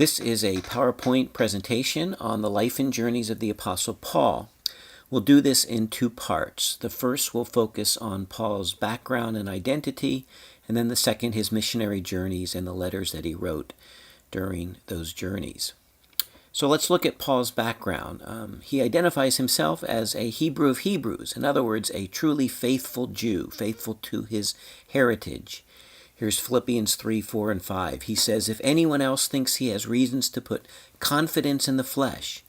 This is a PowerPoint presentation on the life and journeys of the Apostle Paul. We'll do this in two parts. The first will focus on Paul's background and identity, and then the second, his missionary journeys and the letters that he wrote during those journeys. So let's look at Paul's background. He identifies himself as a Hebrew of Hebrews, in other words, a truly faithful Jew, faithful to his heritage. Here's Philippians 3, 4, and 5. He says, if anyone else thinks he has reasons to put confidence in the flesh,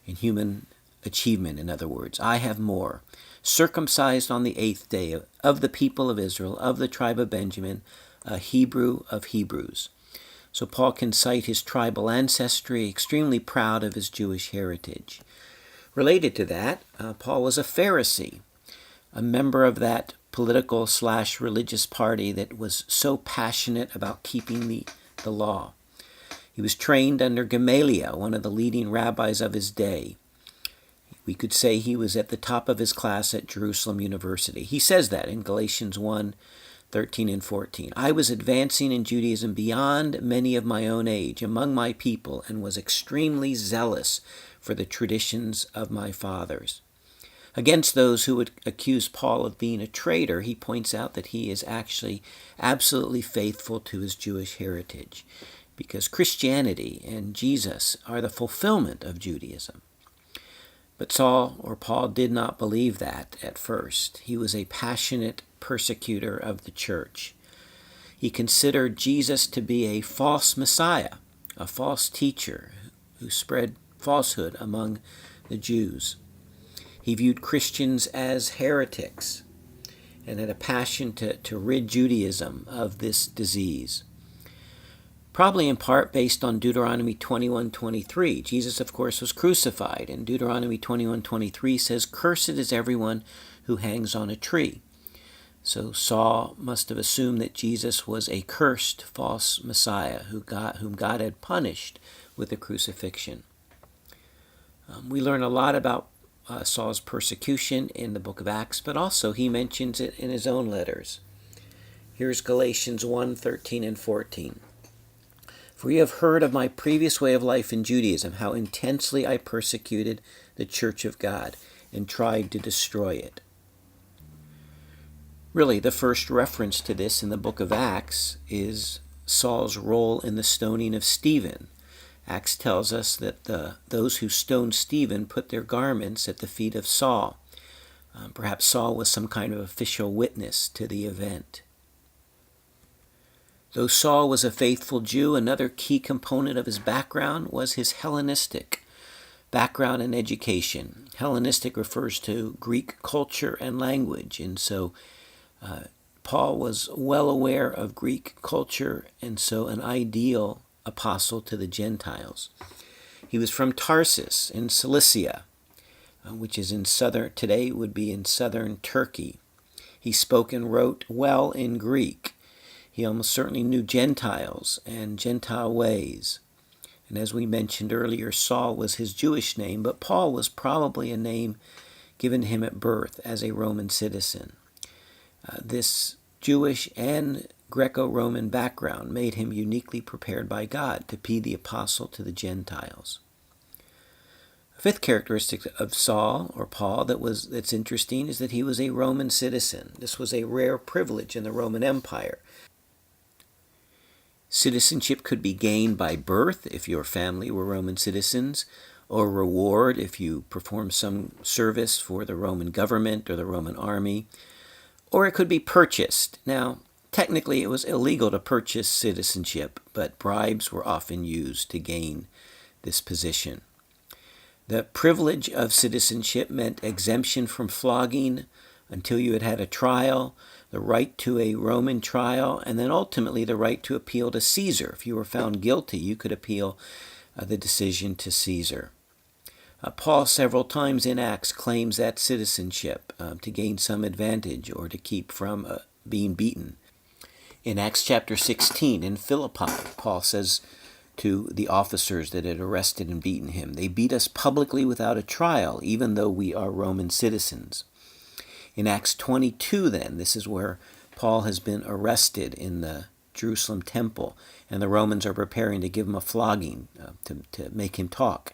in human achievement, in other words, I have more. Circumcised on the 8th day, of the people of Israel, of the tribe of Benjamin, a Hebrew of Hebrews. So Paul can cite his tribal ancestry, extremely proud of his Jewish heritage. Related to that, Paul was a Pharisee, a member of that political/religious party that was so passionate about keeping the law. He was trained under Gamaliel, one of the leading rabbis of his day. We could say he was at the top of his class at Jerusalem University. He says that in Galatians 1, 13 and 14. I was advancing in Judaism beyond many of my own age among my people and was extremely zealous for the traditions of my fathers. Against those who would accuse Paul of being a traitor, he points out that he is actually absolutely faithful to his Jewish heritage, because Christianity and Jesus are the fulfillment of Judaism. But Saul, or Paul, did not believe that at first. He was a passionate persecutor of the church. He considered Jesus to be a false Messiah, a false teacher who spread falsehood among the Jews. He viewed Christians as heretics and had a passion to rid Judaism of this disease. Probably in part based on Deuteronomy 21:23. Jesus, of course, was crucified, and Deuteronomy 21:23 says, cursed is everyone who hangs on a tree. So Saul must have assumed that Jesus was a cursed false Messiah whom God had punished with the crucifixion. We learn a lot about Saul's persecution in the book of Acts, but also he mentions it in his own letters. Here's Galatians 1, 13 and 14. For you have heard of my previous way of life in Judaism, how intensely I persecuted the church of God and tried to destroy it. Really, the first reference to this in the book of Acts is Saul's role in the stoning of Stephen. Acts tells us that those who stoned Stephen put their garments at the feet of Saul. Perhaps Saul was some kind of official witness to the event. Though Saul was a faithful Jew, another key component of his background was his Hellenistic background and education. Hellenistic refers to Greek culture and language, and so Paul was well aware of Greek culture, and so an ideal apostle to the Gentiles. He was from Tarsus in Cilicia, which is today would be in southern Turkey. He spoke and wrote well in Greek. He almost certainly knew Gentiles and Gentile ways. And as we mentioned earlier, Saul was his Jewish name, but Paul was probably a name given to him at birth as a Roman citizen. This Jewish and Greco-Roman background made him uniquely prepared by God to be the apostle to the Gentiles. A fifth characteristic of Saul, or Paul, that's interesting is that he was a Roman citizen. This was a rare privilege in the Roman Empire. Citizenship could be gained by birth if your family were Roman citizens, or reward if you performed some service for the Roman government or the Roman army, or it could be purchased. Now, technically, it was illegal to purchase citizenship, but bribes were often used to gain this position. The privilege of citizenship meant exemption from flogging until you had had a trial, the right to a Roman trial, and then ultimately the right to appeal to Caesar. If you were found guilty, you could appeal the decision to Caesar. Paul several times in Acts claims that citizenship to gain some advantage or to keep from being beaten. In Acts chapter 16, in Philippi, Paul says to the officers that had arrested and beaten him, they beat us publicly without a trial, even though we are Roman citizens. In Acts 22, then, this is where Paul has been arrested in the Jerusalem temple, and the Romans are preparing to give him a flogging to make him talk.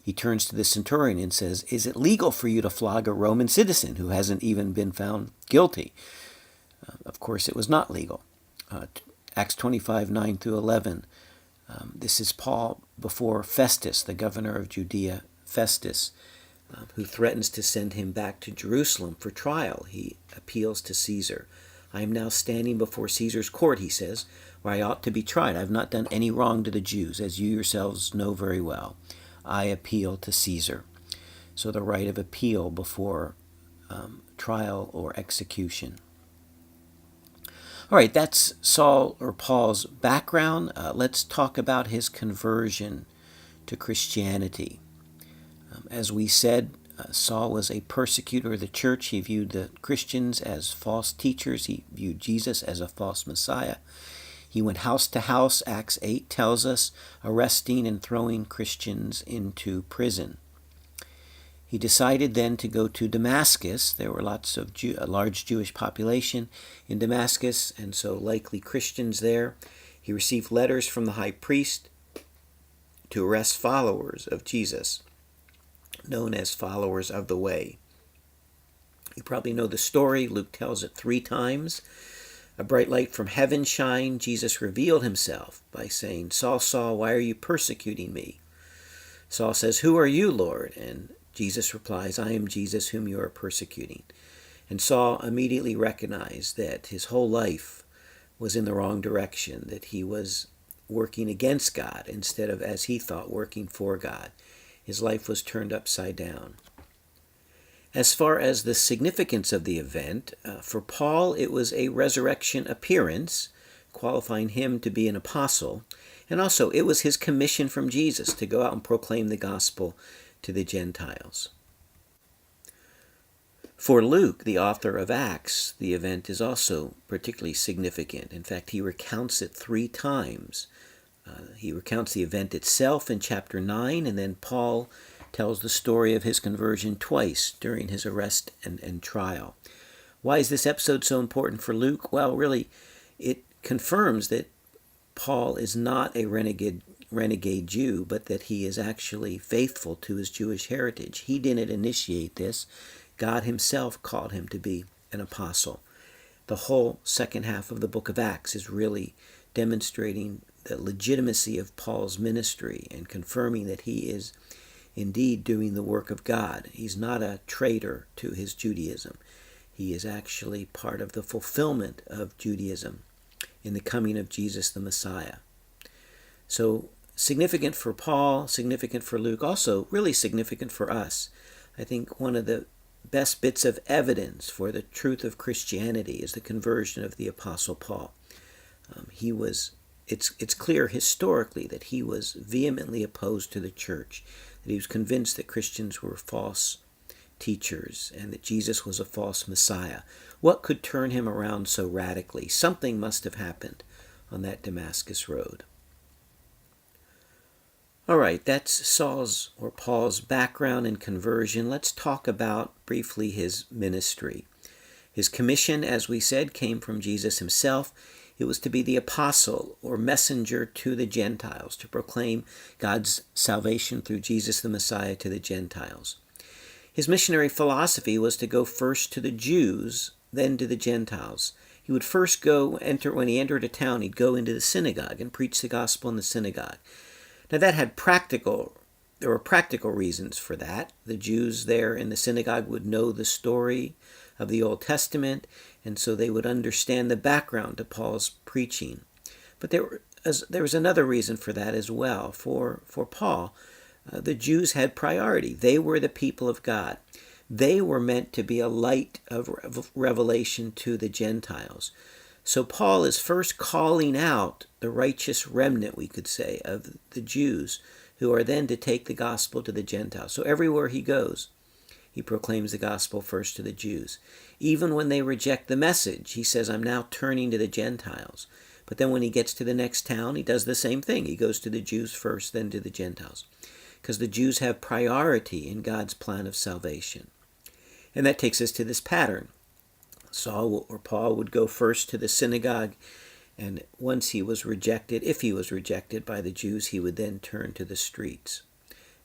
He turns to the centurion and says, "Is it legal for you to flog a Roman citizen who hasn't even been found guilty?" Of course, it was not legal. Acts 25, 9 through 11. This is Paul before Festus, the governor of Judea, Festus, who threatens to send him back to Jerusalem for trial. He appeals to Caesar. "I am now standing before Caesar's court," he says, "where I ought to be tried. I have not done any wrong to the Jews, as you yourselves know very well. I appeal to Caesar." So the right of appeal before trial or execution. All right, that's Saul or Paul's background. Let's talk about his conversion to Christianity. As we said, Saul was a persecutor of the church. He viewed the Christians as false teachers. He viewed Jesus as a false Messiah. He went house to house, Acts 8 tells us, arresting and throwing Christians into prison. He decided then to go to Damascus. There were a large Jewish population in Damascus, and so likely Christians there. He received letters from the high priest to arrest followers of Jesus, known as followers of the way. You probably know the story. Luke tells it 3 times. A bright light from heaven shined. Jesus revealed himself by saying, "Saul, Saul, why are you persecuting me?" Saul says, "Who are you, Lord?" And Jesus replies, "I am Jesus whom you are persecuting." And Saul immediately recognized that his whole life was in the wrong direction, that he was working against God instead of, as he thought, working for God. His life was turned upside down. As far as the significance of the event, for Paul it was a resurrection appearance, qualifying him to be an apostle, and also it was his commission from Jesus to go out and proclaim the gospel to the Gentiles. For Luke, the author of Acts, the event is also particularly significant. In fact, he recounts it 3 times. He recounts the event itself in chapter 9, and then Paul tells the story of his conversion twice during his arrest and trial. Why is this episode so important for Luke? Well, really, it confirms that Paul is not a renegade Jew, but that he is actually faithful to his Jewish heritage. He didn't initiate this. God himself called him to be an apostle. The whole second half of the book of Acts is really demonstrating the legitimacy of Paul's ministry and confirming that he is indeed doing the work of God. He's not a traitor to his Judaism. He is actually part of the fulfillment of Judaism in the coming of Jesus the Messiah. So significant for Paul, significant for Luke, also really significant for us. I think one of the best bits of evidence for the truth of Christianity is the conversion of the Apostle Paul. It's clear historically that he was vehemently opposed to the church, that he was convinced that Christians were false teachers and that Jesus was a false Messiah. What could turn him around so radically? Something must have happened on that Damascus road. All right, that's Saul's or Paul's background and conversion. Let's talk about briefly his ministry. His commission, as we said, came from Jesus himself. It was to be the apostle or messenger to the Gentiles, to proclaim God's salvation through Jesus the Messiah to the Gentiles. His missionary philosophy was to go first to the Jews, then to the Gentiles. He would first when he entered a town, he'd go into the synagogue and preach the gospel in the synagogue. Now there were practical reasons for that. The Jews there in the synagogue would know the story of the Old Testament, and so they would understand the background to Paul's preaching. But there was another reason for that as well. For Paul, the Jews had priority. They were the people of God. They were meant to be a light of revelation to the Gentiles. So Paul is first calling out the righteous remnant, we could say, of the Jews, who are then to take the gospel to the Gentiles. So everywhere he goes, he proclaims the gospel first to the Jews. Even when they reject the message, he says, "I'm now turning to the Gentiles." But then when he gets to the next town, he does the same thing. He goes to the Jews first, then to the Gentiles, because the Jews have priority in God's plan of salvation. And that takes us to this pattern. Saul or Paul would go first to the synagogue And once he was rejected, if he was rejected by the Jews, he would then turn to the streets,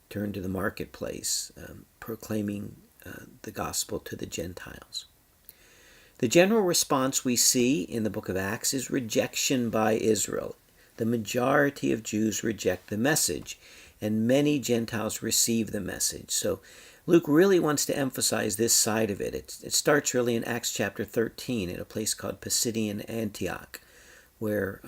turn to the marketplace, proclaiming the gospel to the Gentiles. The general response we see in the book of Acts is rejection by Israel. The majority of Jews reject the message, and many Gentiles receive the message. So Luke really wants to emphasize this side of it. It starts really in Acts chapter 13 in a place called Pisidian Antioch, where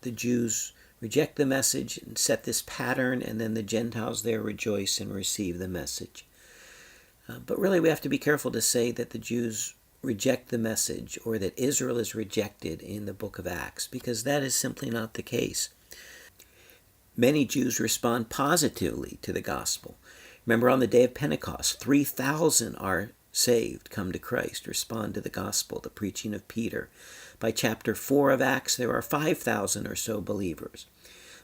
the Jews reject the message and set this pattern, and then the Gentiles there rejoice and receive the message. But really we have to be careful to say that the Jews reject the message or that Israel is rejected in the book of Acts, because that is simply not the case. Many Jews respond positively to the gospel. Remember, on the day of Pentecost, 3,000 are saved, come to Christ, respond to the gospel, the preaching of Peter. By chapter 4 of Acts, there are 5,000 or so believers.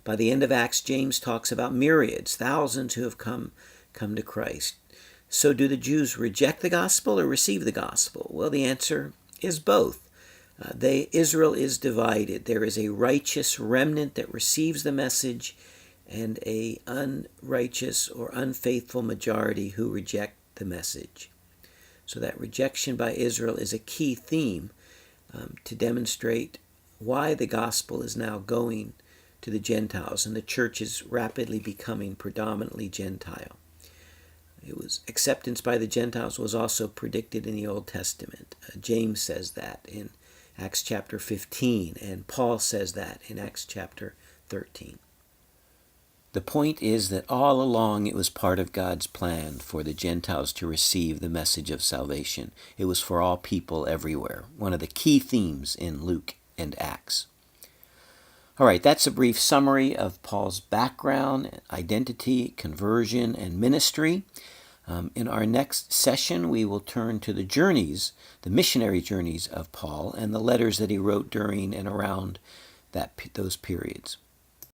By the end of Acts, James talks about myriads, thousands who have come to Christ. So do the Jews reject the gospel or receive the gospel? Well, the answer is both. Israel is divided. There is a righteous remnant that receives the message and a unrighteous or unfaithful majority who reject the message. So that rejection by Israel is a key theme to demonstrate why the gospel is now going to the Gentiles and the church is rapidly becoming predominantly Gentile. Acceptance by the Gentiles was also predicted in the Old Testament. James says that in Acts chapter 15, and Paul says that in Acts chapter 13. The point is that all along it was part of God's plan for the Gentiles to receive the message of salvation. It was for all people everywhere, one of the key themes in Luke and Acts. All right, that's a brief summary of Paul's background, identity, conversion, and ministry. In our next session, we will turn to the journeys, the missionary journeys of Paul, and the letters that he wrote during and around those periods.